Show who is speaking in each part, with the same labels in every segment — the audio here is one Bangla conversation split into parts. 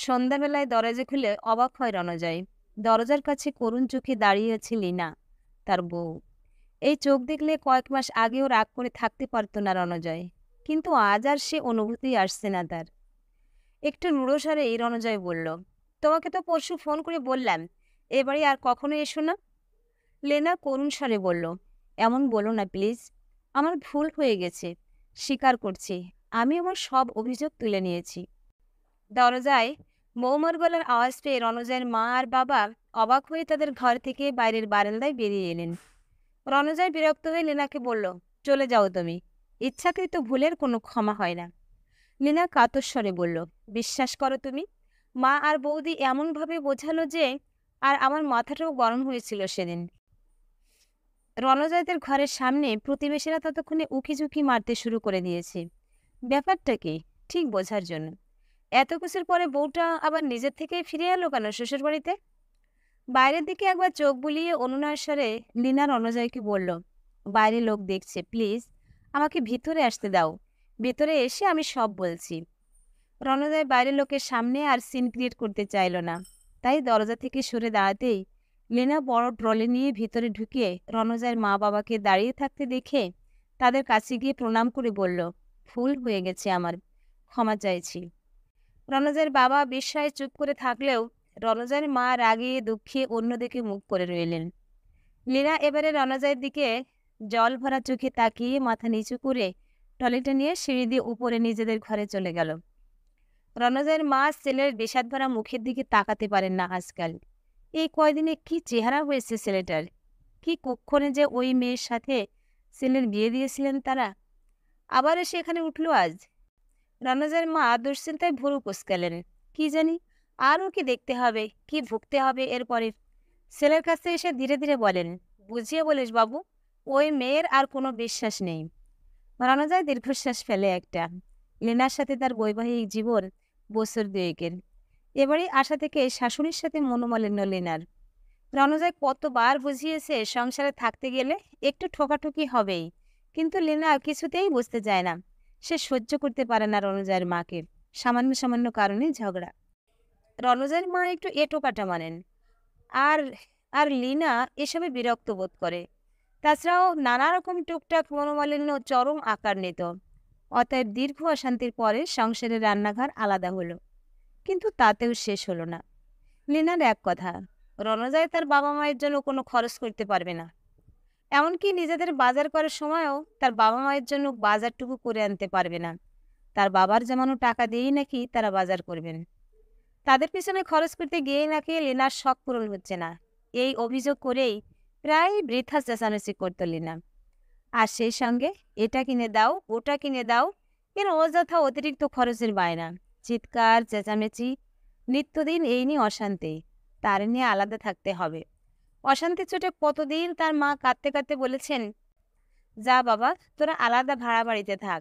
Speaker 1: সন্ধ্যাবেলায় দরজা খুলে অবাক হয় রণজয়। দরজার কাছে করুণ চোখে দাঁড়িয়ে আছে লীনা, তার বউ। এই চোখ দেখলে কয়েক মাস আগেও রাগ করে থাকতে পারতো না রণজয়, কিন্তু আজ আর সে অনুভূতি আসছে না তার। একটু রূঢ় স্বরেই রণজয় বলল, তোমাকে তো পরশু ফোন করে বললাম এবারে আর কখনো এসো না। লেনা করুণ স্বরে বলল, এমন বলো না প্লিজ। আমার ভুল হয়ে গেছে, স্বীকার করছি। আমি আমার সব অভিযোগ তুলে নিয়েছি। দরজায় মৌমার গলার আওয়াজ পেয়ে রণজয়ের মা আর বাবা অবাক হয়ে তাদের ঘর থেকে বাইরের বারান্দায় বেরিয়ে এলেন। রণজয় বিরক্ত হয়ে লীনাকে বলল, চলে যাও তুমি। ইচ্ছাকৃত ভুলের কোনো ক্ষমা হয় না। লীনা কাতর স্বরে বলল, বিশ্বাস করো তুমি। মা আর বৌদি এমনভাবে বোঝালো যে আর আমার মাথাটাও গরম হয়েছিল সেদিন। রণজয়দের ঘরের সামনে প্রতিবেশীরা ততক্ষণে উকিঝুঁকি মারতে শুরু করে দিয়েছে। ব্যাপারটা কি ঠিক বোঝার জন্য। এত কিছুর পরে বউটা আবার নিজের থেকেই ফিরে এলো কেন শ্বশুর বাড়িতে? বাইরের দিকে একবার চোখ বুলিয়ে অনুনয়ের স্বরে লীনা রণজয়কে বলল, বাইরে লোক দেখছে, প্লিজ আমাকে ভিতরে আসতে দাও। ভেতরে এসে আমি সব বলছি। রণজয় বাইরের লোকের সামনে আর সিন ক্রিয়েট করতে চাইল না, তাই দরজা থেকে সরে দাঁড়াতেই লীনা বড় ট্রলি নিয়ে ভিতরে ঢুকিয়ে রণজয়ের মা বাবাকে দাঁড়িয়ে থাকতে দেখে তাদের কাছে গিয়ে প্রণাম করে বলল, ভুল হয়ে গেছে আমার, ক্ষমা চাইছি। রণজয়ের বাবা বিস্ময়ে চুপ করে থাকলেও রণজয়ের মা রাগে দুঃখে অন্যদিকে মুখ করে রইলেন। লীনা এবারে রণজয়ের দিকে জল ভরা চোখে তাকিয়ে মাথা নিচু করে ট্রলিটা নিয়ে সিঁড়ি দিয়ে উপরে নিজেদের ঘরে চলে গেল। রণজয়ের মা ছেলের বিষাদ ভরা মুখের দিকে তাকাতে পারেন না আজকাল। এই কয়দিনে কি চেহারা হয়েছে ছেলেটার! কি কুক্ষণে যে ওই মেয়ের সাথে ছেলের বিয়ে দিয়েছিলেন তারা, আবার সেখানে উঠল আজ। রণজয়ের মা দুশ্চিন্তায় ভুরু কুঁচকালেন। কি জানি আরও কি দেখতে হবে, কি ভুগতে হবে এরপরে। ছেলের কাছে এসে ধীরে ধীরে বলেন, বুঝিয়ে বলিস বাবু, ওই মেয়ের আর কোনো বিশ্বাস নেই। রণজয় দীর্ঘশ্বাস ফেলে একটা। লীনার সাথে তার বৈবাহিক জীবন বছর দুয়েকের। এবারে আশা থেকে শাশুড়ির সাথে মনোমালিন্য লীনার। রণজয় কতবার বুঝিয়েছে সংসারে থাকতে গেলে একটু ঠোকাঠুকি হবেই, কিন্তু লীনা কিছুতেই বুঝতে চায় না। সে সহ্য করতে পারে না রণজয়ের মাকে। সামান্য সামান্য কারণে ঝগড়া। রণজয়ের মা একটু এঁটোকাটা মানেন, আর আর লীনা এসবে বিরক্ত বোধ করে। তাছাড়াও নানা রকম টুকটাক মনোমালিন্য চরম আকার নিত। অতএব দীর্ঘ অশান্তির পরে সংসারের রান্নাঘর আলাদা হলো, কিন্তু তাতেও শেষ হলো না। লীনার এক কথা, রণজয় তার বাবা মায়ের জন্য কোনো খরচ করতে পারবে না। এমনকি নিজেদের বাজার করার সময়ও তার বাবা মায়ের জন্য বাজারটুকু করে আনতে পারবে না। তার বাবার জমানো টাকা দিয়েই নাকি তারা বাজার করবেন। তাদের পিছনে খরচ করতে গিয়ে নাকি লীনার শখ পূরণ হচ্ছে না, এই অভিযোগ করেই প্রায় বৃথা চেঁচামেচি করত লীনা। আর সেই সঙ্গে এটা কিনে দাও, ওটা কিনে দাও, এর অযথা অতিরিক্ত খরচের বায়না, চিৎকার চেঁচামেচি, নিত্যদিন এই নিয়ে অশান্তি। তার নিয়ে আলাদা থাকতে হবে। অশান্তি চোটে কতদিন তার মা কাঁদতে কাঁদতে বলেছেন, যা বাবা তোরা আলাদা ভাড়া বাড়িতে থাক।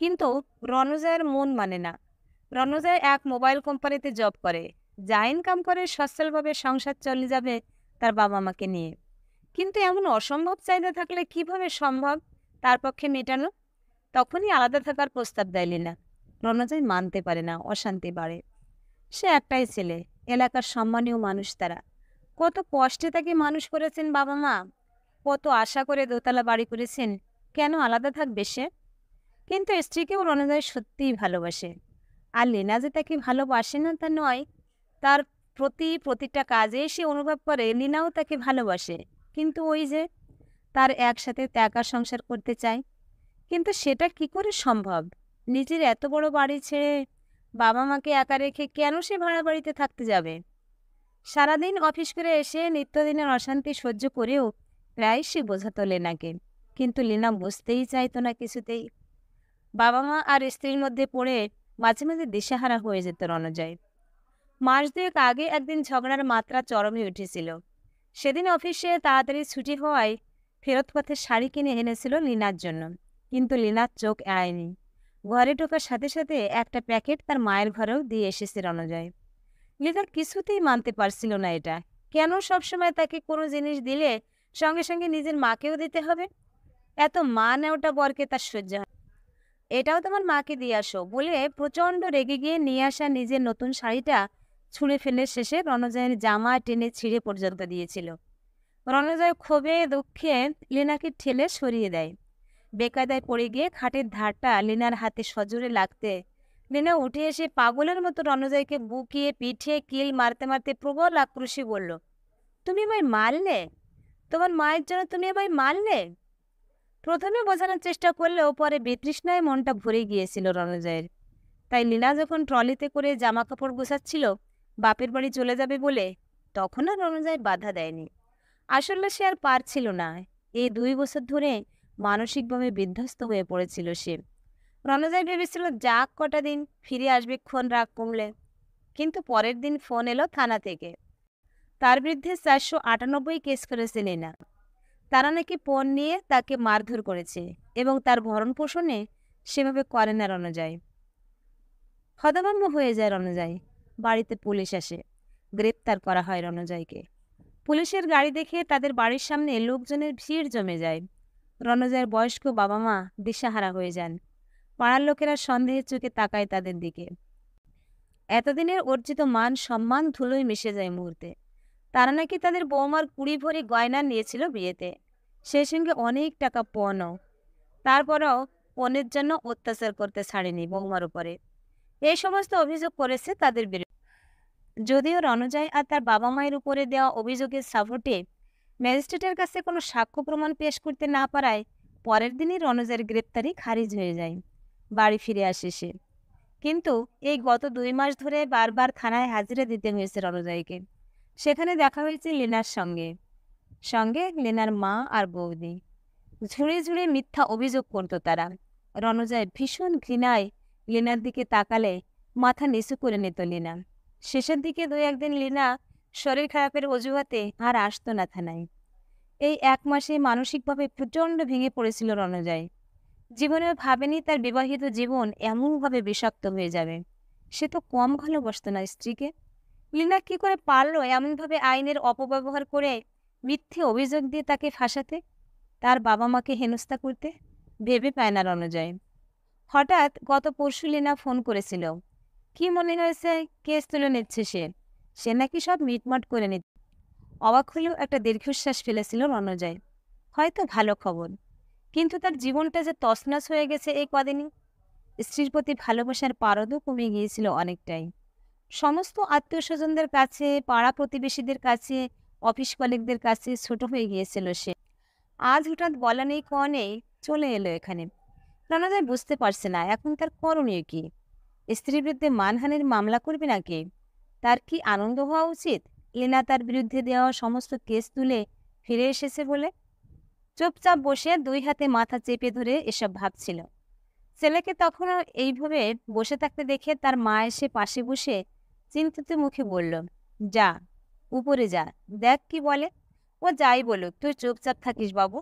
Speaker 1: কিন্তু রণজয়ের মন মানে না। রণজয় এক মোবাইল কোম্পানিতে জব করে, যা ইনকাম করে সচ্ছলভাবে সংসার চলে যাবে তার বাবা মাকে নিয়ে। কিন্তু এমন অসম্ভব চাহিদা থাকলে কিভাবে সম্ভব তার পক্ষে মেটানো? তখনই আলাদা থাকার প্রস্তাব দেয় লীনা। রণজয় মানতে পারে না, অশান্তি বাড়ে। সে একটাই ছেলে, এলাকার সম্মানীয় মানুষ তারা। কত কষ্টে তাকে মানুষ করেছেন বাবা মা, কত আশা করে দোতলা বাড়ি করেছেন। কেন আলাদা থাকবে সে? কিন্তু স্ত্রীকেও রণজয় সত্যিই ভালোবাসে। আর লীনা যে তাকে ভালোবাসে না তা নয়, তার প্রতিটা কাজে সে অনুভব করে লীনাও তাকে ভালোবাসে। কিন্তু ওই যে তার একসাথে একা সংসার করতে চায়, কিন্তু সেটা কি করে সম্ভব? নিজের এত বড় বাড়ি ছেড়ে বাবা মাকে একা রেখে কেন সে ভাড়া বাড়িতে থাকতে যাবে? সারাদিন অফিস করে এসে নিত্যদিনের অশান্তি সহ্য করেও প্রায় সে বোঝাতো লীনাকে, কিন্তু লীনা বুঝতেই চাইতো না কিছুতেই। বাবা মা আর স্ত্রীর মধ্যে পড়ে মাঝে মাঝে দিশেহারা হয়ে যেত রণজয়। মাস দুয়েক আগে একদিন ঝগড়ার মাত্রা চরমে উঠেছিল। সেদিন অফিসে তাড়াতাড়ি ছুটি হওয়ায় ফেরত পথে শাড়ি কিনে এনেছিল লীনার জন্য, কিন্তু লীনার চোখ এড়ায়নি। ঘরে ঢোকার সাথে সাথে একটা প্যাকেট তার মায়ের ঘরেও দিয়ে এসেছে রণজয়। লীনা কিছুতেই মানতে পারছিল না এটা। কেন সবসময় তাকে কোনো জিনিস দিলে সঙ্গে সঙ্গে নিজের মাকেও দিতে হবে? এত মা নেওয়াটা বরকে তার সহ্য হয়। এটাও তোমার মাকে দিয়ে আসো বলে প্রচন্ড রেগে গিয়ে নিয়ে আসা নিজের নতুন শাড়িটা ছুঁড়ে ফেলে শেষে রণজয়ের জামা টেনে ছিঁড়ে পর্যন্ত দিয়েছিল। রণজয় ক্ষোভে দুঃখে লীনাকে ঠেলে সরিয়ে দেয়। বেকায়দায় পড়ে গিয়ে খাটের ধারটা লীনার হাতে সজোরে লাগতে লীনা উঠে এসে পাগলের মতো রণজয়কে বুকিয়ে পিঠে কিল মারতে মারতে প্রবল আক্রোশী বলল, তুমি আমায় মারলে? তোমার মায়ের জন্য তুমি আমায় মারলে? প্রথমে বোঝানোর চেষ্টা করলেও পরে বিতৃষ্ণায় মনটা ভরে গিয়েছিল রণজয়ের। তাই লীনা যখন ট্রলিতে করে জামা কাপড় গোছাচ্ছিল বাপের বাড়ি চলে যাবে বলে, তখন আর রণজয় বাধা দেয়নি। আসলে সে আর পারছিল না। এই 2 বছর ধরে মানসিকভাবে বিধ্বস্ত হয়ে পড়েছিল সে। রণজয় ভেবেছিল যাক কটা দিন ফিরে আসবে ক্ষণ রাগ কমলে। কিন্তু পরের দিন ফোন এলো থানা থেকে। তার বিরুদ্ধে 498 কেস করেছে লীনা। তারা নাকি পণ নিয়ে তাকে মারধর করেছে এবং তার ভরণ পোষণে সেভাবে করে না রণজয়। হতভম্ব হয়ে যায় রণজয়। বাড়িতে পুলিশ আসে। গ্রেপ্তার করা হয় রণজয়কে। পুলিশের গাড়ি দেখে তাদের বাড়ির সামনে লোকজনের ভিড় জমে যায়। রণজয়ের বয়স্ক বাবা মা দিশাহারা হয়ে যান। পাড়ার লোকেরা সন্দেহের চোখে তাকায় তাদের দিকে। এতদিনের অর্জিত মান সম্মান ধুলোয় মিশে যায় মুহূর্তে। তারা নাকি তাদের বৌমার 20 ভরি গয়না নিয়েছিল বিয়েতে, সেই সঙ্গে অনেক টাকা পণও। তারপরেও পণের জন্য অত্যাচার করতে ছাড়েনি বৌমার উপরে। এই সমস্ত অভিযোগ করেছে তাদের বিরুদ্ধে। যদিও রণজয় আর তার বাবা মায়ের উপরে দেওয়া অভিযোগের সাপোর্টে ম্যাজিস্ট্রেটের কাছে কোনো সাক্ষ্য প্রমাণ পেশ করতে না পারায় পরের দিনই রণজয়ের গ্রেপ্তারি খারিজ হয়ে যায়। বাড়ি ফিরে আসে সে। কিন্তু এই গত 2 মাস ধরে বারবার থানায় হাজিরা দিতে হয়েছে রণজয়কে। সেখানে দেখা হয়েছে লীনার সঙ্গে সঙ্গে লীনার মা আর বৌদি। ঝুড়ে ঝুড়ে মিথ্যা অভিযোগ করত তারা। রণজয় ভীষণ ঘৃণায় লীনার দিকে তাকালে মাথা নিচু করে নিত লীনা। শেষের দিকে 2-1 দিন লীনা শরীর খারাপের অজুহাতে আর আসতো না থানায়। এই 1 মাসে মানসিকভাবে প্রচণ্ড ভেঙে পড়েছিল রণজয়। জীবনেও ভাবেনি তার বিবাহিত জীবন এমনভাবে বিষাক্ত হয়ে যাবে। সে তো কম ভালোবাসত না স্ত্রীকে। লীনা কি করে পারলো এমনভাবে আইনের অপব্যবহার করে মিথ্যে অভিযোগ দিয়ে তাকে ফাঁসাতে, তার বাবা মাকে হেনস্থা করতে? ভেবে পায় না রণজয়। হঠাৎ গত পরশু লীনা ফোন করেছিল। কি মনে হয়েছে কেস তুলে নিচ্ছে সে। সে নাকি সব মিটমাট করে নিচ্ছে। অবাক হলেও একটা দীর্ঘশ্বাস ফেলেছিল রণজয়। হয়তো ভালো খবর। কিন্তু তার জীবনটা যে তছনছ হয়ে গেছে এই কদিনই। স্ত্রীর প্রতি ভালোবাসার পারদও কমে গিয়েছিল অনেকটাই। সমস্ত আত্মীয় স্বজনদের কাছে, পাড়া প্রতিবেশীদের কাছে, অফিস কলিগদের কাছে ছোট হয়ে গিয়েছিল সে। আজ হঠাৎ বলা নেই কওয়া নেই চলে এলো এখানে। রণজয় বুঝতে পারছে না এখন তার করণীয় কি। স্ত্রীর বিরুদ্ধে মানহানির মামলা করবে নাকি? তার কি আনন্দ হওয়া উচিত লীনা তার বিরুদ্ধে দেওয়া সমস্ত কেস তুলে ফিরে এসেছে বলে? চুপচাপ বসে 2 হাতে মাথা চেপে ধরে এসব ভাবছিল। ছেলেকে তখনও এইভাবে বসে থাকতে দেখে তার মা এসে পাশে বসে চিন্তিত মুখে বলল, যা উপরে যা, দেখ কি বলে। ও যাই বলুক, তুই চুপচাপ থাকিস বাবু।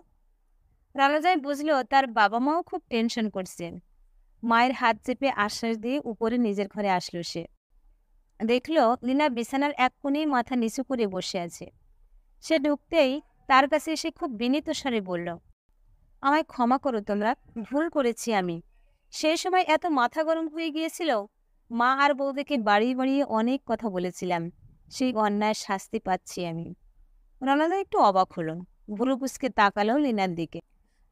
Speaker 1: রণজয় বুঝলো তার বাবা মাও খুব টেনশন করছেন। মায়ের হাত চেপে আশ্বাস দিয়ে উপরে নিজের ঘরে আসলো সে। দেখলো লীনা বিছানার এক কোণেই মাথা নিচু করে বসে আছে। সে ঢুকতেই তার কাছে এসে খুব বিনীত স্বরে বলল, আমায় ক্ষমা করো তোমরা, ভুল করেছি আমি। সেই সময় এত মাথা গরম হয়ে গিয়েছিল। মা আর বৌদিকে বাড়িয়ে বাড়িয়ে অনেক কথা বলেছিলাম। সেই অন্যায় শাস্তি পাচ্ছি আমি। রণজয় একটু অবাক হলো। ভুরু কুঁচকে তাকালো লীনার দিকে।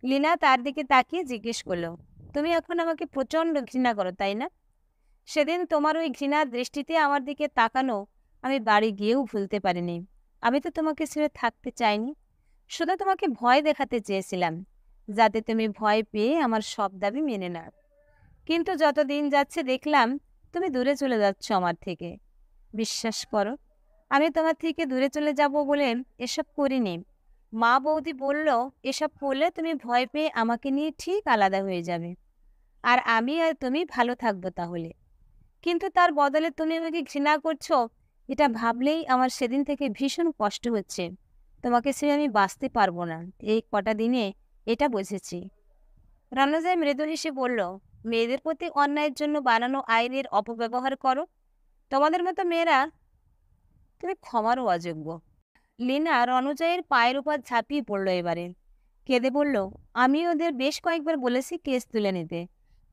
Speaker 1: লীনা তার দিকে তাকিয়ে জিজ্ঞেস করলো, তুমি এখন আমাকে প্রচণ্ড ঘৃণা করো তাই না? সেদিন তোমার ওই ঘৃণার দৃষ্টিতে আমার দিকে তাকানো আমি বাড়ি গিয়েও ভুলতে পারিনি। আমি তো তোমাকে ছেড়ে থাকতে চাইনি, শুধু তোমাকে ভয় দেখাতে চেয়েছিলাম, যাতে তুমি ভয় পেয়ে আমার সব দাবি মেনে নাও। কিন্তু যত দিন যাচ্ছে দেখলাম তুমি দূরে চলে যাচ্ছ আমার থেকে। বিশ্বাস করো, আমি তোমার থেকে দূরে চলে যাব বলে এসব করিনি। মা বৌদি বলল এসব করলে তুমি ভয় পেয়ে আমাকে নিয়ে ঠিক আলাদা হয়ে যাবে, আর আমি আর তুমি ভালো থাকবো তাহলে। কিন্তু তার বদলে তুমি আমাকে ঘৃণা করছো, এটা ভাবলেই আমার সেদিন থেকে ভীষণ কষ্ট হচ্ছে। তোমাকে ছেড়ে আমি বাঁচতে পারবো না, এই কটা দিনে এটা বুঝেছি। রণজয় মৃদু হেসে বলল, মেয়েদের প্রতি অন্যায়ের জন্য বানানো আইনের অপব্যবহার করো তোমাদের মতো মেয়েরা, তুমি ক্ষমারও অযোগ্য। লীনা রণজয়ের পায়ের উপর ঝাঁপিয়ে পড়ল এবারে। কেঁদে বলল, আমি ওদের বেশ কয়েকবার বলেছি কেস তুলে নিতে,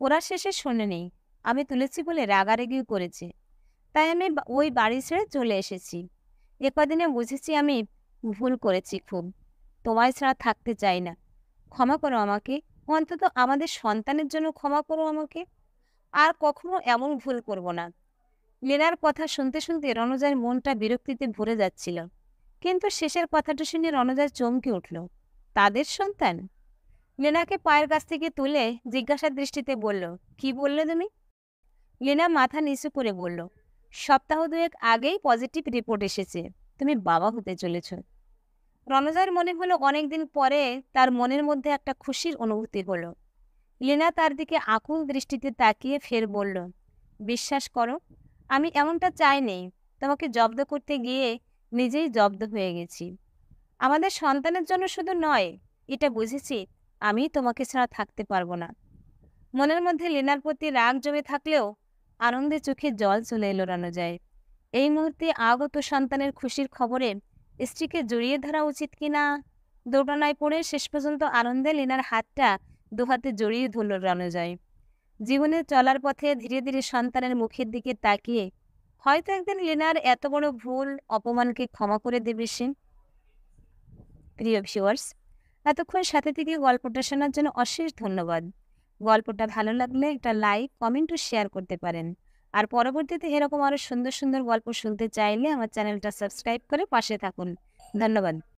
Speaker 1: ওরা শেষে শোনেনি, আমি তুলেছি বলে রাগারাগিও করেছে, তাই আমি ওই বাড়ি ছেড়ে চলে এসেছি। এ কদিনে বুঝেছি আমি ভুল করেছি খুব। তোমায় ছাড়া থাকতে চাই না। ক্ষমা করো আমাকে। অন্তত আমাদের সন্তানের জন্য ক্ষমা করো আমাকে। আর কখনো এমন ভুল করব না। লীনার কথা শুনতে শুনতে রণজয়ের মনটা বিরক্তিতে ভরে যাচ্ছিল। কিন্তু শেষের কথাটা শুনে রণজয় চমকে উঠল। তাদের সন্তান? লীনাকে পায়ের কাছ থেকে তুলে জিজ্ঞাসার দৃষ্টিতে বলল, কি বললে তুমি? লীনা মাথা নিচু করে বলল, সপ্তাহ দুয়েক আগেই পজিটিভ রিপোর্ট এসেছে, তুমি বাবা হতে চলেছ। রণজয়ের মনে হলো অনেকদিন পরে তার মনের মধ্যে একটা খুশির অনুভূতি হলো। লীনা তার দিকে আকুল দৃষ্টিতে তাকিয়ে ফের বলল, বিশ্বাস করো, আমি এমনটা চাইনি। তোমাকে জব্দ করতে গিয়ে নিজেই জব্দ হয়ে গেছি। আমাদের সন্তানের জন্য শুধু নয়, এটা বুঝেছি আমি তোমাকে ছাড়া থাকতে পারবো না। মনের মধ্যে লীনার প্রতি রাগ জমে থাকলেও আনন্দে চোখে জল চলে এলো রণজয়। এই মুহূর্তে আগত সন্তানের খুশির খবরে স্ত্রীকে জড়িয়ে ধরা উচিত কিনা দোটানায় পড়ে শেষ পর্যন্ত আনন্দে লীনার হাতটা দুহাতে জড়িয়ে ধরল রণজয়। জীবনে চলার পথে ধীরে ধীরে সন্তানের মুখের দিকে তাকিয়ে হয়তো একদিন লীনার এত বড় ভুল অপমানকে ক্ষমা করে দেবে সে। প্রিয় ভিউয়ার্স, এতক্ষণ সাথে থেকে গল্পটা শোনার জন্য অশেষ ধন্যবাদ। গল্পটা ভালো লাগলে একটা লাইক, কমেন্ট ও শেয়ার করতে পারেন। আর পরবর্তীতে এরকম আরো সুন্দর সুন্দর গল্প শুনতে চাইলে আমার চ্যানেলটা সাবস্ক্রাইব করে পাশে থাকুন। ধন্যবাদ।